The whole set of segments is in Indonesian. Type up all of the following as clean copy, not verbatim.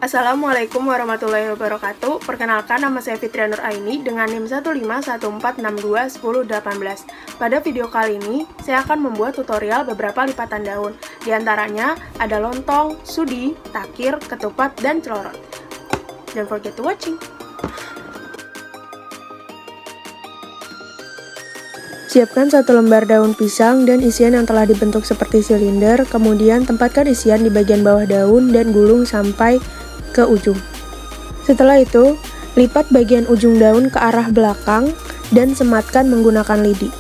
Assalamualaikum warahmatullahi wabarakatuh. Perkenalkan, nama saya Fitria Nur Aini dengan NIM 15146211018. Pada video kali ini, saya akan membuat tutorial beberapa lipatan daun. Di antaranya ada lontong, sudi, takir, ketupat, dan celorot. Don't forget to watching. Siapkan 1 lembar daun pisang dan isian yang telah dibentuk seperti silinder, kemudian tempatkan isian di bagian bawah daun dan gulung sampai ke ujung. Setelah itu, lipat bagian ujung daun ke arah belakang dan sematkan menggunakan lidi.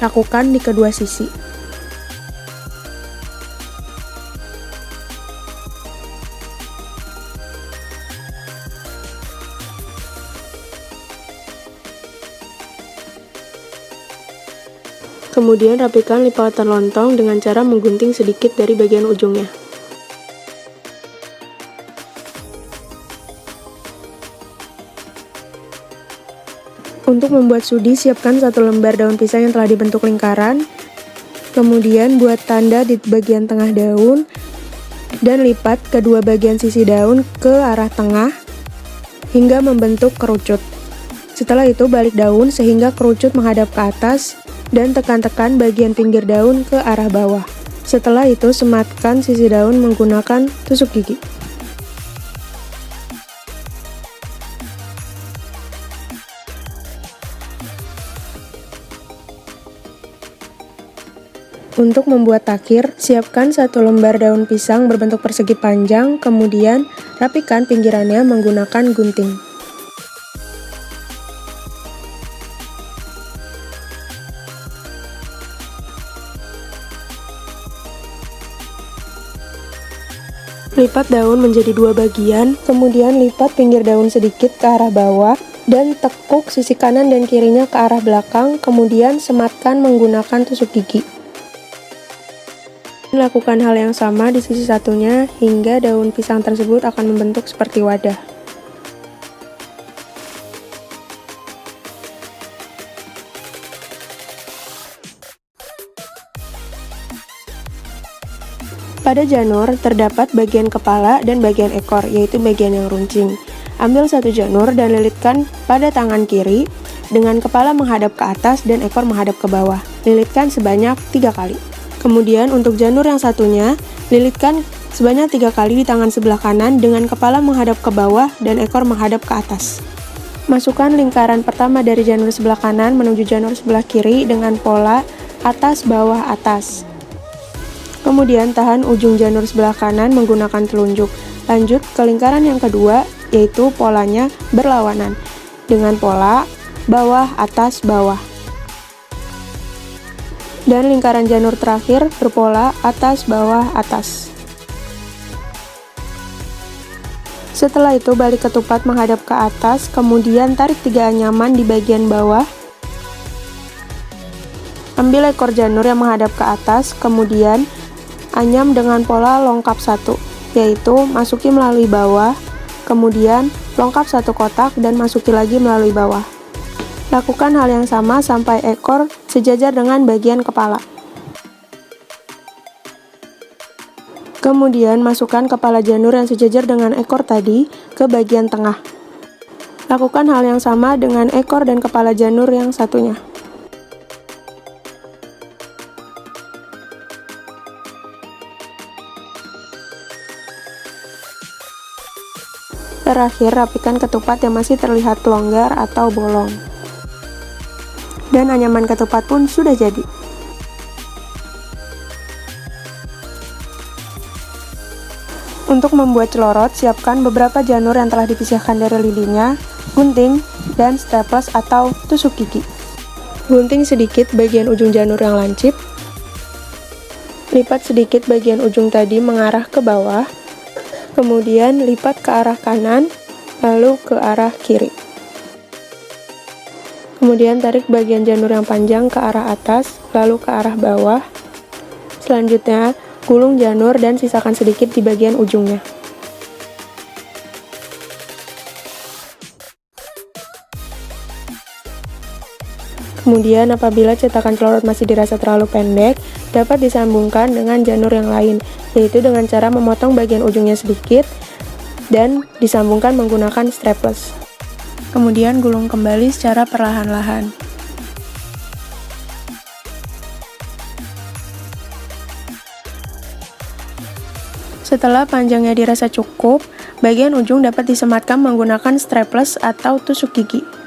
Lakukan di kedua sisi. Kemudian rapikan lipatan lontong dengan cara menggunting sedikit dari bagian ujungnya. Untuk membuat sudi, siapkan 1 lembar daun pisang yang telah dibentuk lingkaran. Kemudian buat tanda di bagian tengah daun dan lipat kedua bagian sisi daun ke arah tengah hingga membentuk kerucut. Setelah itu balik daun sehingga kerucut menghadap ke atas dan tekan-tekan bagian pinggir daun ke arah bawah. Setelah itu sematkan sisi daun menggunakan tusuk gigi. Untuk membuat takir, siapkan 1 lembar daun pisang berbentuk persegi panjang, kemudian rapikan pinggirannya menggunakan gunting. Lipat daun menjadi 2 bagian, kemudian lipat pinggir daun sedikit ke arah bawah, dan tekuk sisi kanan dan kirinya ke arah belakang, kemudian sematkan menggunakan tusuk gigi. Lakukan hal yang sama di sisi satunya hingga daun pisang tersebut akan membentuk seperti wadah. Pada janur terdapat bagian kepala dan bagian ekor, yaitu bagian yang runcing. Ambil 1 janur dan lilitkan pada tangan kiri dengan kepala menghadap ke atas dan ekor menghadap ke bawah. Lilitkan sebanyak 3 kali. Kemudian untuk janur yang satunya, lilitkan sebanyak 3 kali di tangan sebelah kanan dengan kepala menghadap ke bawah dan ekor menghadap ke atas. Masukkan lingkaran pertama dari janur sebelah kanan menuju janur sebelah kiri dengan pola atas bawah atas. Kemudian tahan ujung janur sebelah kanan menggunakan telunjuk. Lanjut ke lingkaran yang kedua, yaitu polanya berlawanan dengan pola bawah atas bawah. Dan lingkaran janur terakhir berpola atas bawah atas. Setelah itu balik ketupat menghadap ke atas, kemudian tarik 3 anyaman di bagian bawah. Ambil ekor janur yang menghadap ke atas, kemudian anyam dengan pola longkap 1, yaitu masuki melalui bawah, kemudian longkap 1 kotak dan masuki lagi melalui bawah. Lakukan hal yang sama sampai ekor sejajar dengan bagian kepala. Kemudian masukkan kepala janur yang sejajar dengan ekor tadi ke bagian tengah. Lakukan hal yang sama dengan ekor dan kepala janur yang satunya. Terakhir, rapikan ketupat yang masih terlihat longgar atau bolong. Dan anyaman ketupat pun sudah jadi. Untuk membuat celorot, siapkan beberapa janur yang telah dipisahkan dari lidinya, gunting, dan staples atau tusuk gigi. Gunting sedikit bagian ujung janur yang lancip. Lipat sedikit bagian ujung tadi mengarah ke bawah. Kemudian lipat ke arah kanan, lalu ke arah kiri. Kemudian tarik bagian janur yang panjang ke arah atas, lalu ke arah bawah. Selanjutnya, gulung janur dan sisakan sedikit di bagian ujungnya. Kemudian apabila cetakan celorot masih dirasa terlalu pendek, dapat disambungkan dengan janur yang lain, yaitu dengan cara memotong bagian ujungnya sedikit, dan disambungkan menggunakan strapless. Kemudian gulung kembali secara perlahan-lahan. Setelah panjangnya dirasa cukup, bagian ujung dapat disematkan menggunakan strapless atau tusuk gigi.